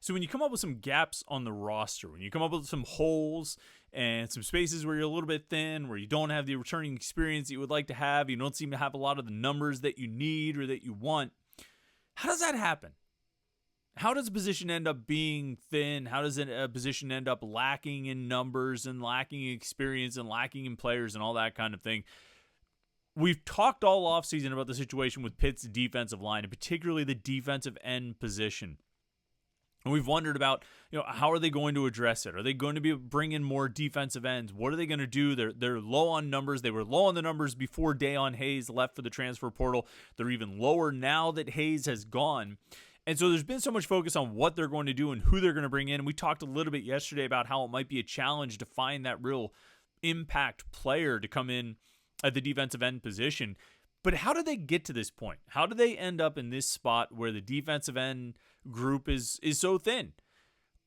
So when you come up with some gaps on the roster, when you come up with some holes and some spaces where you're a little bit thin, where you don't have the returning experience that you would like to have, you don't seem to have a lot of the numbers that you need or that you want, how does that happen? How does a position end up being thin? How does a position end up lacking in numbers and lacking in experience and lacking in players and all that kind of thing? We've talked all offseason about the situation with Pitt's defensive line, and particularly the defensive end position. And we've wondered about, how are they going to address it? Are they going to bring in more defensive ends? What are they going to do? They're low on numbers. They were low on the numbers before Deion Hayes left for the transfer portal. They're even lower now that Hayes has gone. And so there's been so much focus on what they're going to do and who they're going to bring in. And we talked a little bit yesterday about how it might be a challenge to find that real impact player to come in at the defensive end position. But how did they get to this point? How did they end up in this spot where the defensive end group is so thin?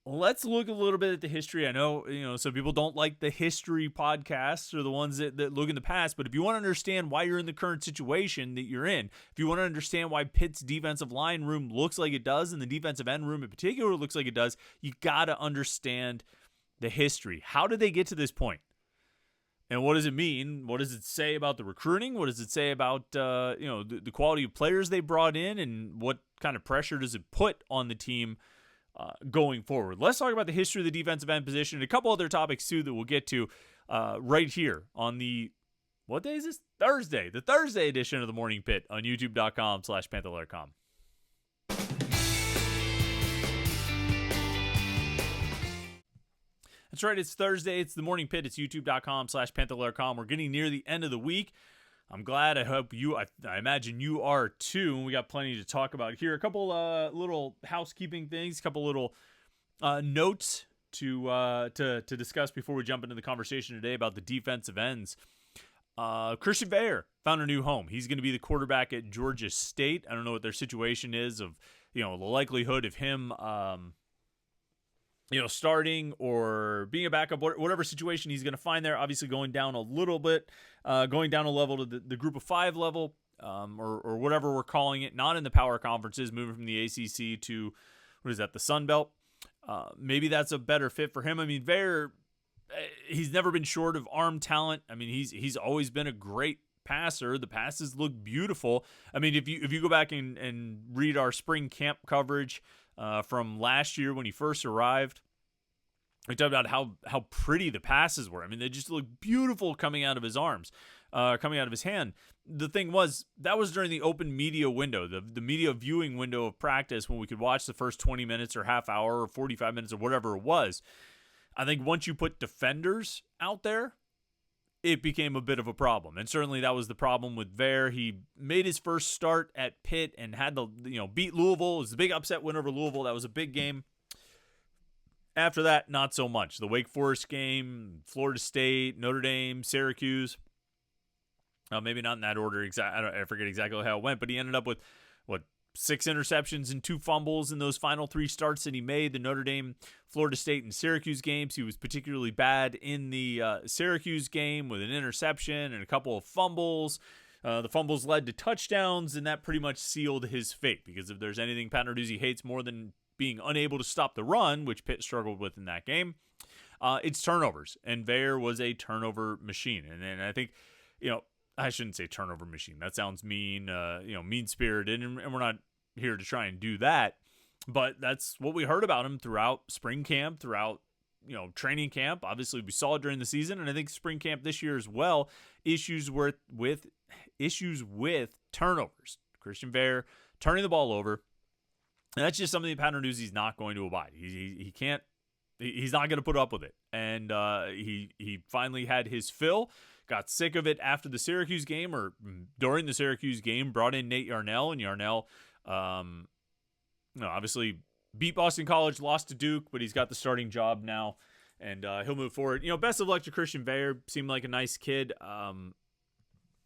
Let's look a little bit at the history. I know, some people don't like the history podcasts or the ones that look in the past, but if you want to understand why you're in the current situation that you're in, if you want to understand why Pitt's defensive line room looks like it does and the defensive end room in particular looks like it does, you got to understand the history. How did they get to this point? And what does it mean? What does it say about the recruiting? What does it say about the quality of players they brought in, and what kind of pressure does it put on the team going forward? Let's talk about the history of the defensive end position and a couple other topics too that we'll get to right here on the, what day is this? Thursday, the Thursday edition of the Morning Pitt on youtube.com/Panther-Lair.com. That's right, it's Thursday, it's the Morning Pitt, it's youtube.com/Panther-Lair.com. We're getting near the end of the week. I'm glad. I hope I imagine you are too. We got plenty to talk about here. A couple little housekeeping things, a couple little notes to discuss before we jump into the conversation today about the defensive ends. Christian Veilleux found a new home. He's going to be the quarterback at Georgia State. I don't know what their situation is of, the likelihood of him, starting or being a backup, whatever situation he's going to find there. Obviously going down a little bit, going down a level to the group of 5 level, or whatever we're calling it, not in the power conferences, moving from the ACC to, the Sun Belt. Maybe that's a better fit for him. I mean, Veilleux, he's never been short of arm talent. I mean, he's always been a great passer. The passes look beautiful. I mean, if you go back and read our spring camp coverage from last year when he first arrived, we talked about how pretty the passes were. I mean, they just look beautiful coming out of his arms, coming out of his hand. The thing was, that was during the open media window, the media viewing window of practice, when we could watch the first 20 minutes or half hour or 45 minutes or whatever it was. I think once you put defenders out there, it became a bit of a problem. And certainly that was the problem with Veilleux. He made his first start at Pitt and had to, beat Louisville. It was a big upset win over Louisville. That was a big game. After that, not so much. The Wake Forest game, Florida State, Notre Dame, Syracuse. Maybe not in that order. I forget exactly how it went, but he ended up with, 6 interceptions and 2 fumbles in those final 3 starts that he made. The Notre Dame, Florida State, and Syracuse games. He was particularly bad in the Syracuse game with an interception and a couple of fumbles. The fumbles led to touchdowns, and that pretty much sealed his fate, because if there's anything Pat Narduzzi hates more than being unable to stop the run, which Pitt struggled with in that game, it's turnovers. And Veilleux was a turnover machine. And I think, I shouldn't say turnover machine. That sounds mean, mean-spirited, and we're not here to try and do that. But that's what we heard about him throughout spring camp, throughout, training camp. Obviously, we saw it during the season, and I think spring camp this year as well, issues with turnovers. Christian Veilleux turning the ball over. And that's just something that Pat Narduzzi's not going to abide. He can't. He's not going to put up with it. And he finally had his fill. Got sick of it after the Syracuse game, or during the Syracuse game, brought in Nate Yarnell, and Yarnell, obviously beat Boston College, lost to Duke, but he's got the starting job now, and he'll move forward. Best of luck to Christian Veilleux. Seemed like a nice kid.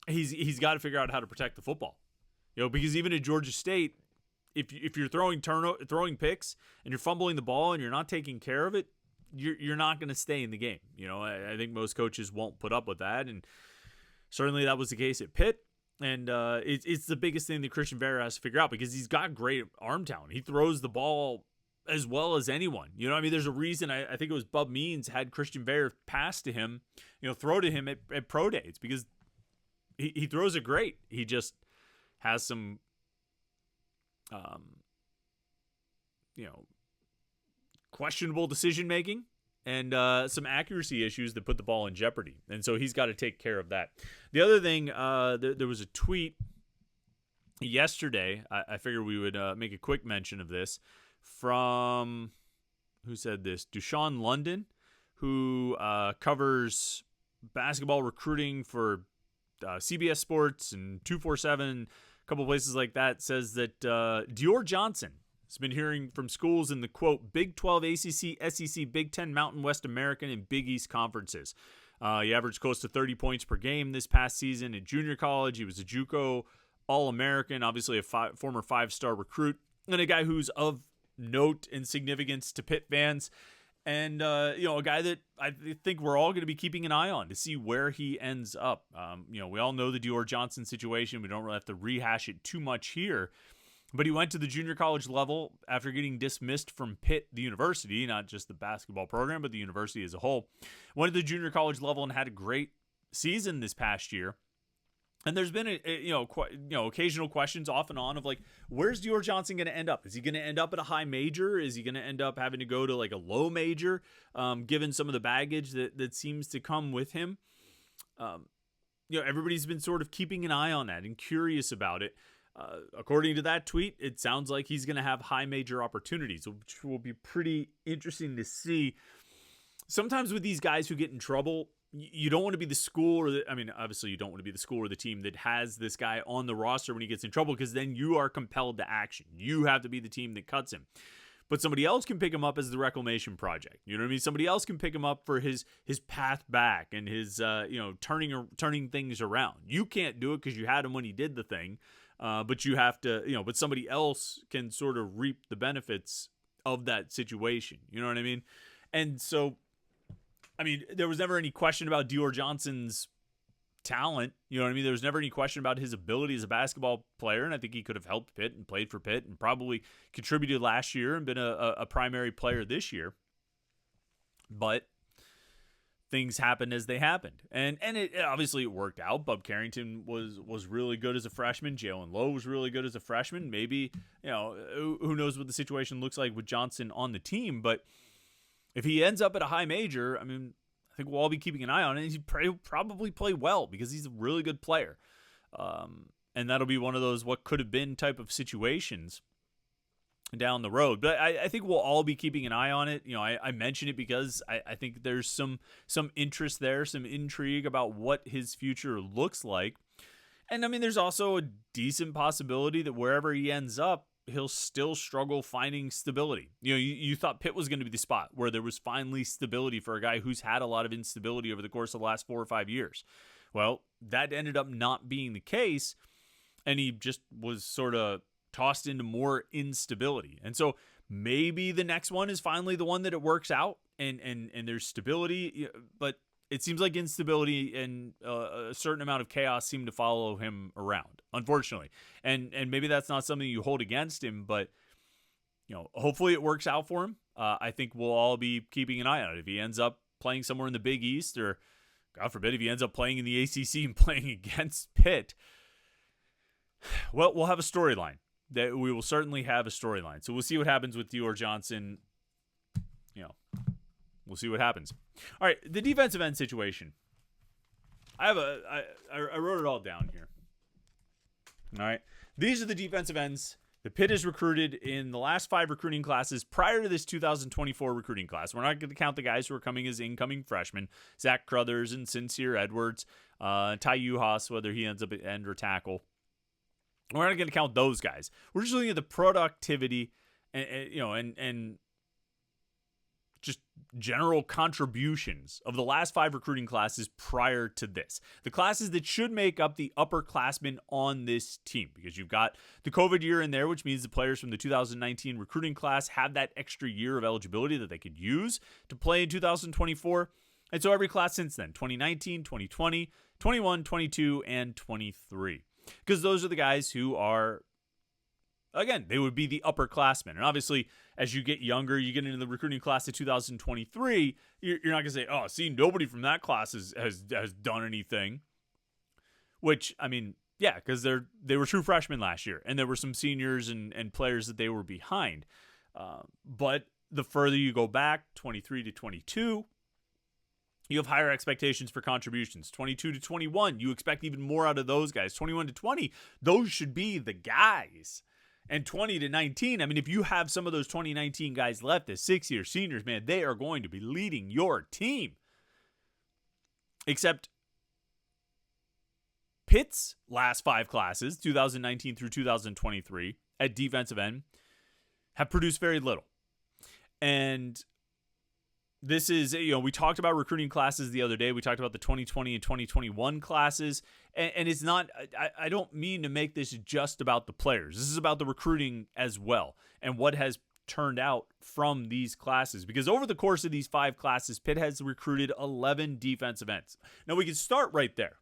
He's got to figure out how to protect the football, because even at Georgia State, if you're throwing picks and you're fumbling the ball and you're not taking care of it, you're not going to stay in the game. I think most coaches won't put up with that, and certainly that was the case at Pitt. And it's the biggest thing that Christian Veilleux has to figure out, because he's got great arm talent. He throws the ball as well as anyone. You know, I mean, there's a reason I think it was Bub Means had Christian Veilleux pass to him, throw to him at pro days, because he throws it great. He just has some, questionable decision making and some accuracy issues that put the ball in jeopardy. And so he's got to take care of that. The other thing, there was a tweet yesterday. I figured we would make a quick mention of this from, who said this? Dushan London, who covers basketball recruiting for CBS Sports and 247, a couple places like that, says that Dior Johnson has been hearing from schools in the, quote, Big 12, ACC, SEC, Big 10, Mountain West American, and Big East conferences. He averaged close to 30 points per game this past season in junior college. He was a JUCO All-American, obviously a former five-star recruit, and a guy who's of note and significance to Pitt fans. And, a guy that I think we're all going to be keeping an eye on to see where he ends up. We all know the Dior Johnson situation. We don't really have to rehash it too much here. But he went to the junior college level after getting dismissed from Pitt, the university, not just the basketball program, but the university as a whole. Went to the junior college level and had a great season this past year. And there's been occasional questions off and on of like, where's Dior Johnson going to end up? Is he going to end up at a high major? Is he going to end up having to go to like a low major, given some of the baggage that seems to come with him? Everybody's been sort of keeping an eye on that and curious about it. According to that tweet, it sounds like he's going to have high major opportunities, which will be pretty interesting to see. Sometimes with these guys who get in trouble, you don't want to be the school obviously you don't want to be the school or the team that has this guy on the roster when he gets in trouble, because then you are compelled to action. You have to be the team that cuts him. But somebody else can pick him up as the reclamation project. You know what I mean? Somebody else can pick him up for his path back and his turning things around. You can't do it because you had him when he did the thing, but you have to, but somebody else can sort of reap the benefits of that situation. You know what I mean? And so, there was never any question about Dior Johnson's talent. You know what I mean? There was never any question about his ability as a basketball player, and I think he could have helped Pitt and played for Pitt and probably contributed last year and been a primary player this year. But things happened as they happened. And it obviously it worked out. Bub Carrington was really good as a freshman. Jalen Lowe was really good as a freshman. Maybe, who knows what the situation looks like with Johnson on the team, but if he ends up at a high major, I think we'll all be keeping an eye on it. And he'd probably play well because he's a really good player. And that'll be one of those what could have been type of situations down the road. But I think we'll all be keeping an eye on it. I mention it because I think there's some interest there, some intrigue about what his future looks like. And there's also a decent possibility that wherever he ends up, he'll still struggle finding stability. You thought Pitt was going to be the spot where there was finally stability for a guy who's had a lot of instability over the course of the last 4 or 5 years. Well, that ended up not being the case, and he just was sort of tossed into more instability. And so maybe the next one is finally the one that it works out and there's stability, but it seems like instability and a certain amount of chaos seem to follow him around, unfortunately. And maybe that's not something you hold against him, but hopefully it works out for him. I think we'll all be keeping an eye on it. If he ends up playing somewhere in the Big East, or God forbid, if he ends up playing in the ACC and playing against Pitt, well, we'll have a storyline. That we will certainly have a storyline. So we'll see what happens with Dior Johnson. We'll see what happens. All right, the defensive end situation. I wrote it all down here. All right, these are the defensive ends that Pitt has recruited in the last 5 recruiting classes prior to this 2024 recruiting class. We're not going to count the guys who are coming as incoming freshmen, Zach Crothers and Sincere Edwards, Ty Uhas, whether he ends up at end or tackle. We're not going to count those guys. We're just looking at the productivity and just general contributions of the last 5 recruiting classes prior to this. The classes that should make up the upperclassmen on this team, because you've got the COVID year in there, which means the players from the 2019 recruiting class have that extra year of eligibility that they could use to play in 2024. And so every class since then, 2019, 2020, 21, 22, and 23. Because those are the guys who are Again, they would be the upperclassmen. And obviously, as you get younger, you get into the recruiting class of 2023, you're not going to say, oh, see, nobody from that class has done anything. Which, I mean, yeah, because they were true freshmen last year, and there were some seniors and players that they were behind. But the further you go back, 23 to 22, you have higher expectations for contributions. 22 to 21, you expect even more out of those guys. 21 to 20, those should be the guys. And 20 to 19, I mean, if you have some of those 2019 guys left as six-year seniors, man, they are going to be leading your team. Except Pitt's last five classes, 2019 through 2023, at defensive end, have produced very little. And this is, we talked about recruiting classes the other day. We talked about the 2020 and 2021 classes. And it's not, I don't mean to make this just about the players. This is about the recruiting as well and what has turned out from these classes. Because over the course of these five classes, Pitt has recruited 11 defensive ends. Now we can start right there.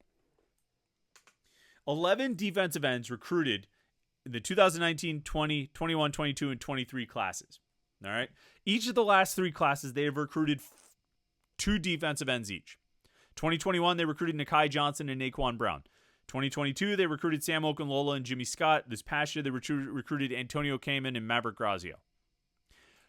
11 defensive ends recruited in the 2019, 20, 21, 22, and 23 classes. All right. Each of the last three classes, they have recruited two defensive ends each. 2021, they recruited Dior Johnson and Naquan Brown. 2022, they recruited Sam Okunlola and Jimmy Scott. This past year, they recruited Antonio Kamen and Maverick Grazio.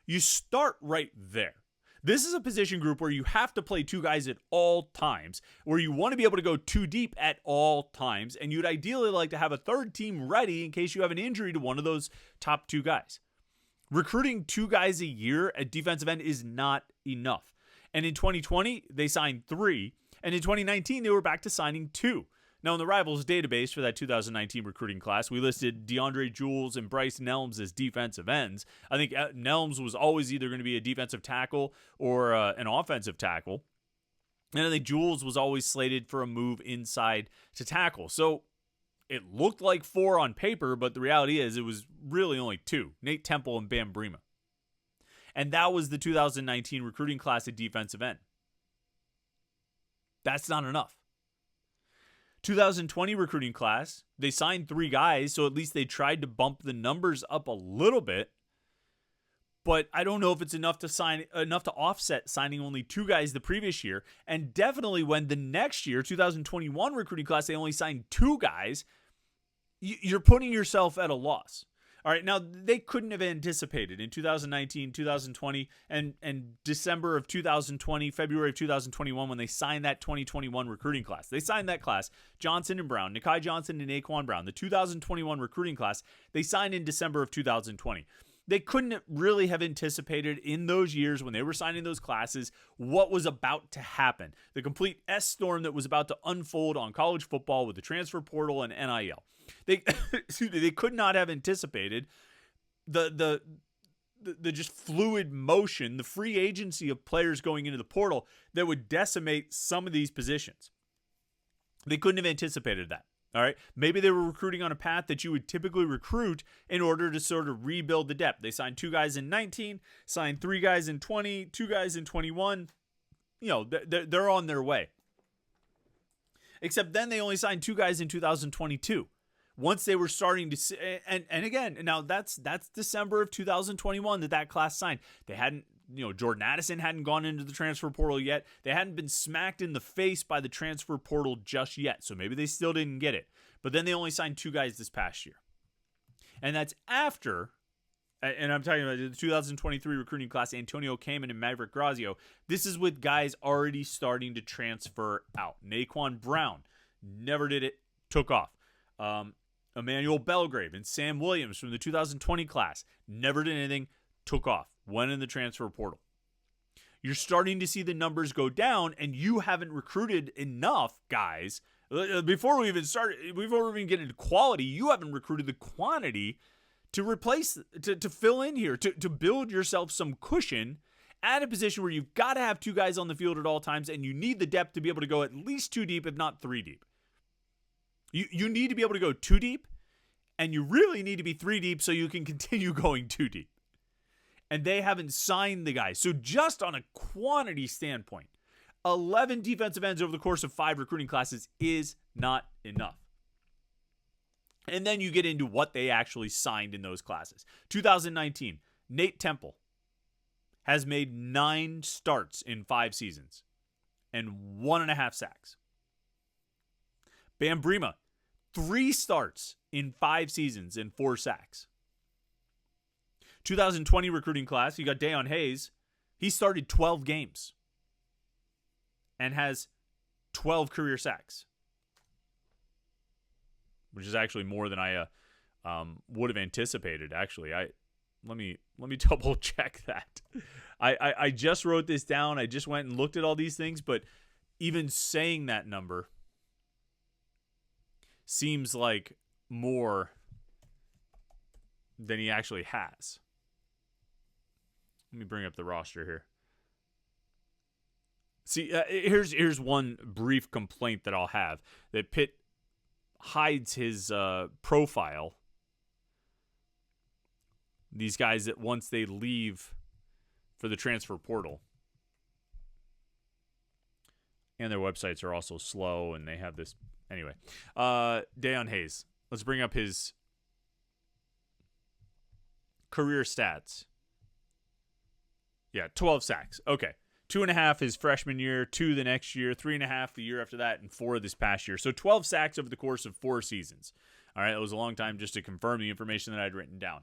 You start right there. This is a position group where you have to play two guys at all times, where you want to be able to go two deep at all times, and you'd ideally like to have a third team ready in case you have an injury to one of those top two guys. Recruiting two guys a year at defensive end is not enough. And in 2020, they signed three. And in 2019, they were back to signing two. Now, in the Rivals database for that 2019 recruiting class, we listed DeAndre Jules and Bryce Nelms as defensive ends. I think Nelms was always either going to be a defensive tackle or an offensive tackle. And I think Jules was always slated for a move inside to tackle. So it looked like four on paper, but the reality is it was really only two, Nate Temple and Bam Brema. And that was the 2019 recruiting class at defensive end. That's not enough. 2020 recruiting class, they signed three guys, so at least they tried to bump the numbers up a little bit. But I don't know if it's enough to offset signing only two guys the previous year. And definitely when the next year, 2021 recruiting class, they only signed two guys, you're putting yourself at a loss. All right, now they couldn't have anticipated in 2019, 2020, and December of 2020, February of 2021 when they signed that 2021 recruiting class. They signed that class, Johnson and Brown, Dior Johnson and Naquan Brown. The 2021 recruiting class, they signed in December of 2020. They couldn't really have anticipated in those years when they were signing those classes what was about to happen. The complete S-storm that was about to unfold on college football with the transfer portal and NIL. They could not have anticipated the just fluid motion, the free agency of players going into the portal that would decimate some of these positions. They couldn't have anticipated that. All right. Maybe they were recruiting on a path that you would typically recruit in order to sort of rebuild the depth. They signed two guys in 19, signed three guys in 20, two guys in 21. They're on their way. Except then they only signed two guys in 2022. Once they were starting to see, and again, now that's December of 2021 that class signed. They hadn't, Jordan Addison hadn't gone into the transfer portal yet. They hadn't been smacked in the face by the transfer portal just yet. So maybe they still didn't get it. But then they only signed two guys this past year. And that's after, and I'm talking about the 2023 recruiting class, Antonio Kamen and Maverick Grazio. This is with guys already starting to transfer out. Naquan Brown never did it, took off. Emmanuel Belgrave and Sam Williams from the 2020 class never did anything, took off, went in the transfer portal. You're starting to see the numbers go down, and you haven't recruited enough guys. Before we even get into quality, you haven't recruited the quantity to replace, to fill in here, to build yourself some cushion at a position where you've got to have two guys on the field at all times, and you need the depth to be able to go at least two deep, if not three deep. You need to be able to go two deep, and you really need to be three deep so you can continue going two deep. And they haven't signed the guys. So just on a quantity standpoint, 11 defensive ends over the course of 5 recruiting classes is not enough. And then you get into what they actually signed in those classes. 2019, Nate Temple has made 9 starts in 5 seasons and 1.5 sacks. Bam Brima, 3 starts in 5 seasons and 4 sacks. 2020 recruiting class, you got Dayon Hayes. He started 12 games and has 12 career sacks, which is actually more than I would have anticipated. Actually, let me double check that. I just wrote this down. I just went and looked at all these things, but even saying that number seems like more than he actually has. Let me bring up the roster here. See, here's one brief complaint that I'll have, that Pitt hides his profile. These guys that once they leave for the transfer portal. And their websites are also slow, and they have this. Anyway, Dayon Hayes. Let's bring up his career stats. Yeah, 12 sacks. Okay. 2.5 his freshman year, 2 the next year, 3.5 the year after that, and 4 this past year. So 12 sacks over the course of 4 seasons. All right, that was a long time just to confirm the information that I'd written down.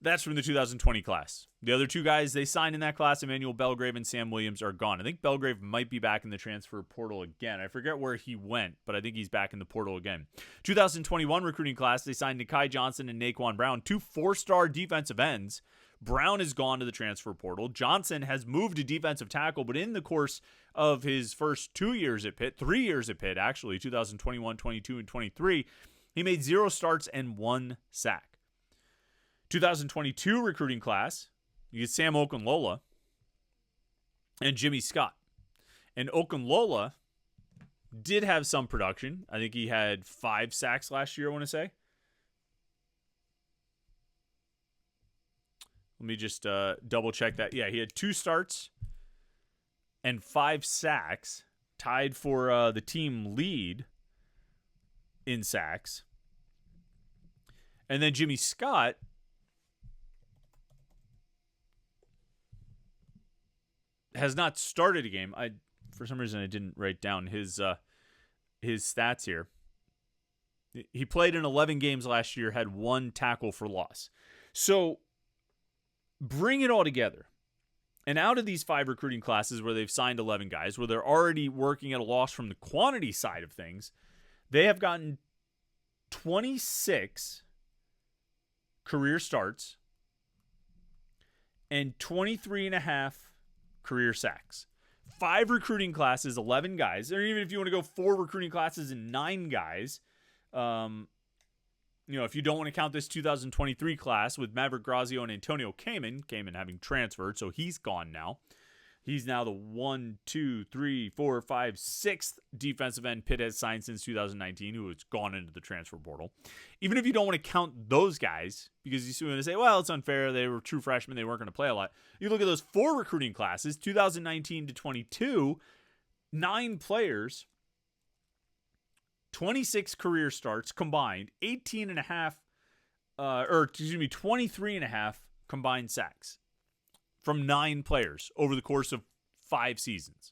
That's from the 2020 class. The other 2 guys they signed in that class, Emmanuel Belgrave and Sam Williams, are gone. I think Belgrave might be back in the transfer portal again. I forget where he went, but I think he's back in the portal again. 2021 recruiting class, they signed Dior Johnson and Naquan Brown, 2 4-star defensive ends. Brown has gone to the transfer portal. Johnson has moved to defensive tackle, but in the course of his first 2 years at Pitt, 3 years at Pitt, actually, 2021, 22, and 23, he made 0 starts and 1 sack. 2022 recruiting class, you get Sam Okunlola and Jimmy Scott. And Okunlola did have some production. I think he had 5 sacks last year, I want to say. Let me just double check that. Yeah, he had 2 starts and 5 sacks, tied for the team lead in sacks. And then Jimmy Scott has not started a game. For some reason I didn't write down his stats here. He played in 11 games last year, had 1 tackle for loss. So bring it all together. And out of these 5 recruiting classes where they've signed 11 guys, where they're already working at a loss from the quantity side of things, they have gotten 26 career starts and 23.5 career sacks. 5 recruiting classes, 11 guys. Or even if you want to go 4 recruiting classes and 9 guys, if you don't want to count this 2023 class with Maverick Grazio and Antonio Kamen having transferred, so he's gone now. He's now the 6th defensive end Pitt has signed since 2019, who has gone into the transfer portal. Even if you don't want to count those guys, because you want to say, well, it's unfair, they were true freshmen, they weren't going to play a lot. You look at those 4 recruiting classes, 2019 to 22, 9 players, 26 career starts combined, 23.5 combined sacks from 9 players over the course of 5 seasons.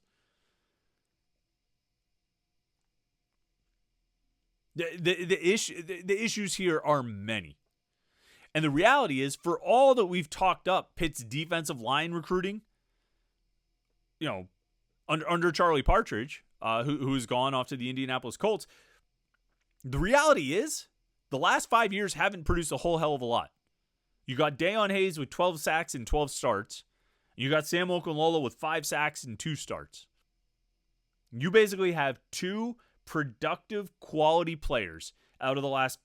The issues here are many. And the reality is, for all that we've talked up Pitt's defensive line recruiting, under Charlie Partridge, who's gone off to the Indianapolis Colts, the reality is the last 5 years haven't produced a whole hell of a lot. You got Dayon Hayes with 12 sacks and 12 starts. You got Sam Okunlola with 5 sacks and 2 starts. You basically have 2 productive quality players out of the last.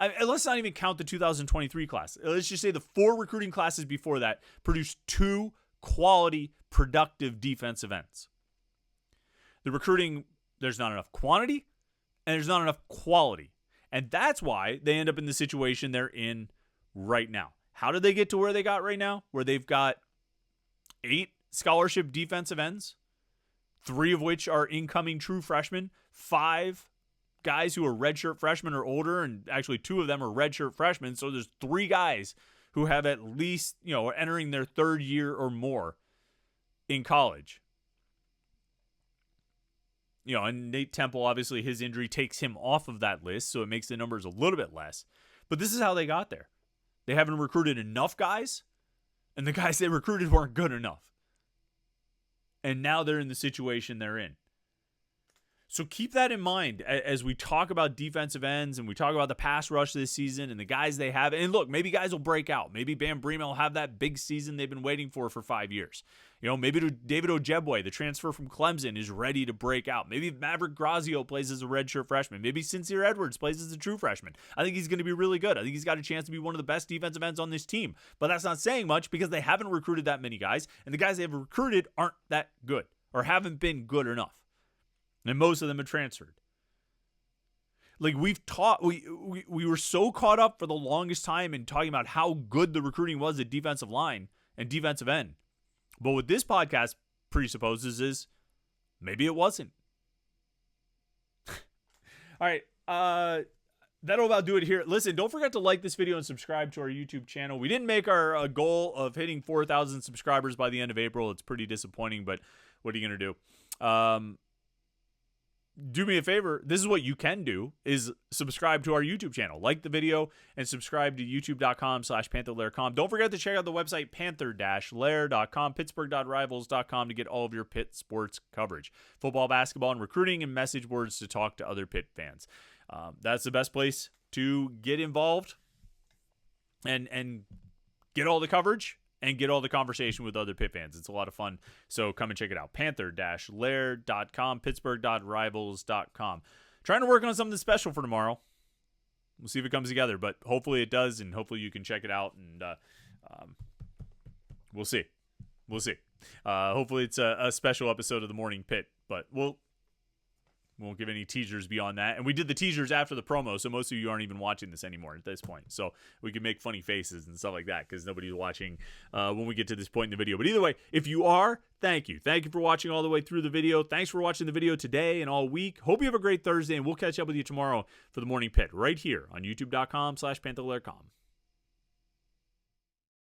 Let's not even count the 2023 class. Let's just say the 4 recruiting classes before that produced 2 quality, productive defensive ends. The recruiting, there's not enough quantity and there's not enough quality. And that's why they end up in the situation they're in right now. How did they get to where they got right now? Where they've got 8 scholarship defensive ends, 3 of which are incoming true freshmen, 5 guys who are redshirt freshmen or older, and actually 2 of them are redshirt freshmen. So there's 3 guys who have at least, are entering their 3rd year or more in college. And Nate Temple, obviously his injury takes him off of that list, so it makes the numbers a little bit less. But this is how they got there. They haven't recruited enough guys, and the guys they recruited weren't good enough. And now they're in the situation they're in. So keep that in mind as we talk about defensive ends and we talk about the pass rush this season and the guys they have. And look, maybe guys will break out. Maybe Bam Bremer will have that big season they've been waiting for 5 years. Maybe David Ojebwe, the transfer from Clemson, is ready to break out. Maybe Maverick Grazio plays as a redshirt freshman. Maybe Sincere Edwards plays as a true freshman. I think he's going to be really good. I think he's got a chance to be one of the best defensive ends on this team. But that's not saying much because they haven't recruited that many guys, and the guys they've recruited aren't that good or haven't been good enough. And most of them have transferred. Like we were so caught up for the longest time in talking about how good the recruiting was at defensive line and defensive end. But what this podcast presupposes is maybe it wasn't. All right. That'll about do it here. Listen, don't forget to like this video and subscribe to our YouTube channel. We didn't make our goal of hitting 4,000 subscribers by the end of April. It's pretty disappointing, but what are you going to do? Do me a favor. This is what you can do is subscribe to our YouTube channel. Like the video and subscribe to youtube.com/Panther-Lair.com. Don't forget to check out the website Panther-Lair.com, Pittsburgh.rivals.com to get all of your Pitt sports coverage. Football, basketball, and recruiting, and message boards to talk to other Pitt fans. That's the best place to get involved and get all the coverage and get all the conversation with other Pitt fans. It's a lot of fun. So come and check it out. Panther-Lair.com, Pittsburgh.rivals.com. Trying to work on something special for tomorrow. We'll see if it comes together, but hopefully it does, and hopefully you can check it out, and we'll see. Hopefully it's a special episode of the Morning Pitt, but we won't give any teasers beyond that. And we did the teasers after the promo, so most of you aren't even watching this anymore at this point. So we can make funny faces and stuff like that because nobody's watching when we get to this point in the video. But either way, if you are, thank you. Thank you for watching all the way through the video. Thanks for watching the video today and all week. Hope you have a great Thursday, and we'll catch up with you tomorrow for the Morning Pitt right here on youtube.com/Panther-Lair.com.